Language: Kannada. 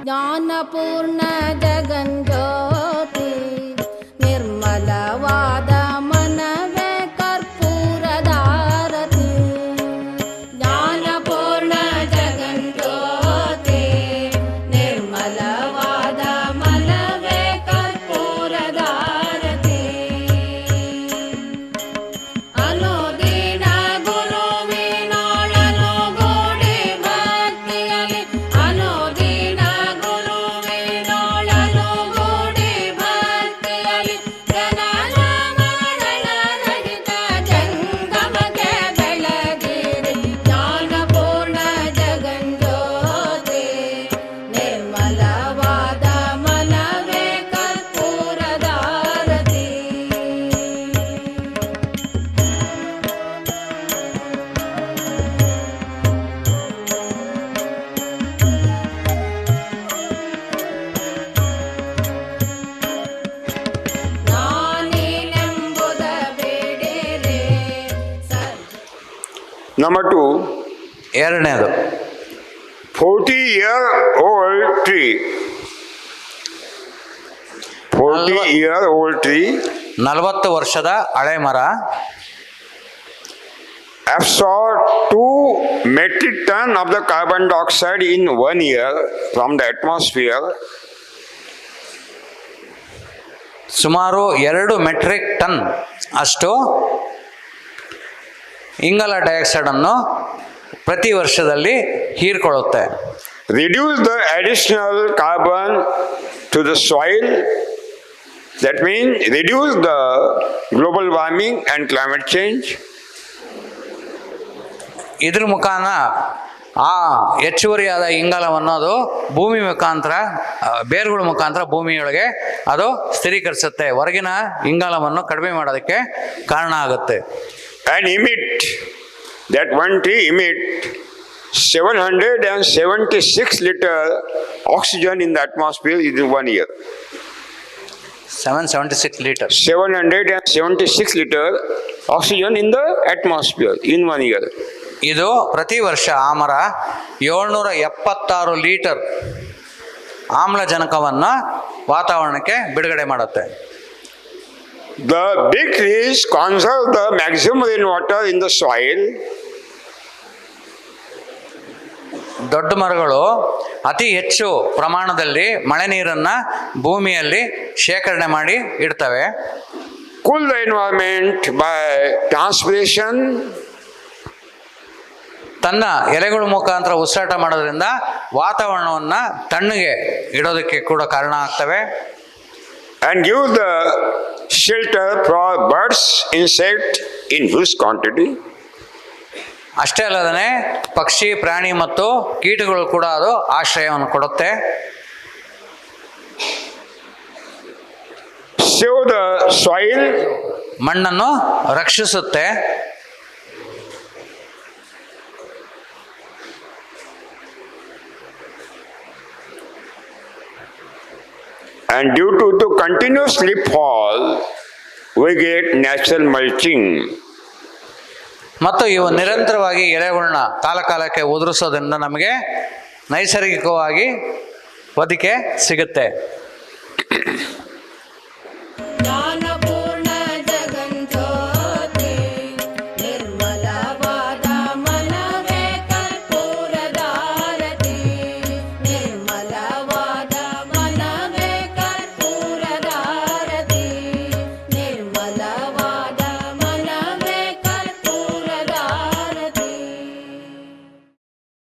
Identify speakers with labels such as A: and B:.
A: ಜ್ಞಾನಪೂರ್ಣ ಜಗಜ್ಯೋತಿ ನಿರ್ಮಲವಾದ ಮನವೇ ಕರ್ಪೂರದಾರತಿ. ಜ್ಞಾನಪೂರ್ಣ ಜಗಜ್ಯೋತಿ ನಿರ್ಮಲವಾದ ಮನವೇ ಕರ್ಪೂರದಾರತಿ. ಅನುದಿನ ಗುರುವಿನೊಳನು ಗೂಡಿ ಭಕ್ತಿಯಲಿ, ಅನುದಿನ ಗುರುವಿನೊಳನು ಗೂಡಿ ಭಕ್ತಿಯಲಿ, ಜನನ ಮರಣ ರಹಿತ ಜಂಗಮಕ್ಕೆ ಬೆಳಗಿರಿ. ಜ್ಞಾನಪೂರ್ಣ ಜಗಜ್ಯೋತಿ ನಿರ್ಮಲವಾದ ಮನವೇ ಕರ್ಪೂರದಾರತಿ. ನಾನೇನೆಂಬುದ ಬೇಡಿರೆ
B: Number 2,
C: ಎರಡನೇದು
B: 40-year-old tree. 40-year-old tree
C: 40 ವರ್ಷದ ಹಳೆ ಮರ
B: absorbed 2 metric ton of the carbon dioxide in 1 year from the atmosphere.
C: ಸುಮಾರು 2 ಮೆಟ್ರಿಕ್ ಟನ್ ಅಷ್ಟು ಇಂಗಾಲ ಡೈಆಕ್ಸೈಡನ್ನು ಪ್ರತಿ ವರ್ಷದಲ್ಲಿ ಹೀರ್ಕೊಳ್ಳುತ್ತೆ.
B: Reduce the additional carbon to the soil. That means reduce the global warming and climate change.
C: ಇದ್ರ ಮುಖಾಂತರ ಆ ಹೆಚ್ಚುವರಿಯಾದ ಇಂಗಾಲವನ್ನು ಅದು ಭೂಮಿ ಮುಖಾಂತರ ಬೇರುಗಳ ಮುಖಾಂತರ ಭೂಮಿಯೊಳಗೆ ಅದು ಸ್ಥಿರೀಕರಿಸುತ್ತೆ. ಹೊರಗಿನ ಇಂಗಾಲವನ್ನು ಕಡಿಮೆ ಮಾಡೋದಕ್ಕೆ ಕಾರಣ ಆಗುತ್ತೆ.
B: And emit, that one tree emit 776 liter oxygen in the atmosphere in 1 year.
C: 776 litre
B: 776 liter oxygen in the atmosphere in 1 year.
C: ಇದು ಪ್ರತಿ ವರ್ಷ ಆ ಮರ 776 ಲೀಟರ್ ಆಮ್ಲಜನಕವನ್ನು ವಾತಾವರಣಕ್ಕೆ ಬಿಡುಗಡೆ ಮಾಡುತ್ತೆ.
B: The big trees conserve the maximum rainwater in the soil.
C: ದೊಡ್ಡ ಮರಗಳು ಅತಿ ಹೆಚ್ಚು ಪ್ರಮಾಣದಲ್ಲಿ ಮಳೆ ನೀರನ್ನು ಭೂಮಿಯಲ್ಲಿ ಶೇಖರಣೆ ಮಾಡಿ ಇಡ್ತವೆ.
B: Cool the environment by transpiration.
C: ತನ್ನ ಎಲೆಗಳ ಮುಖಾಂತರ ಉಸಿರಾಟ ಮಾಡೋದ್ರಿಂದ ವಾತಾವರಣವನ್ನು ತಣ್ಣಗೆ ಇಡೋದಕ್ಕೆ ಕೂಡ ಕಾರಣ ಆಗ್ತವೆ.
B: And give the shelter for birds, insect in huge quantity.
C: ಅಷ್ಟೇ ಅಲ್ಲದೆ ಪಕ್ಷಿ ಪ್ರಾಣಿ ಮತ್ತು ಕೀಟಗಳು ಕೂಡ ಅದು ಆಶ್ರಯವನ್ನು ಕೊಡುತ್ತೆ.
B: Save the soil.
C: ಮಣ್ಣನ್ನು ರಕ್ಷಿಸುತ್ತೆ.
B: And due to the continuous leaf fall, we get natural mulching.
C: ಮತ್ತು ಇವು ನಿರಂತರವಾಗಿ ಎಲೆಗಳನ್ನ ಕಾಲಕಾಲಕ್ಕೆ ಉದುರಿಸೋದ್ರಿಂದ ನಮಗೆ ನೈಸರ್ಗಿಕವಾಗಿ ಹೊದಿಕೆ ಸಿಗುತ್ತೆ.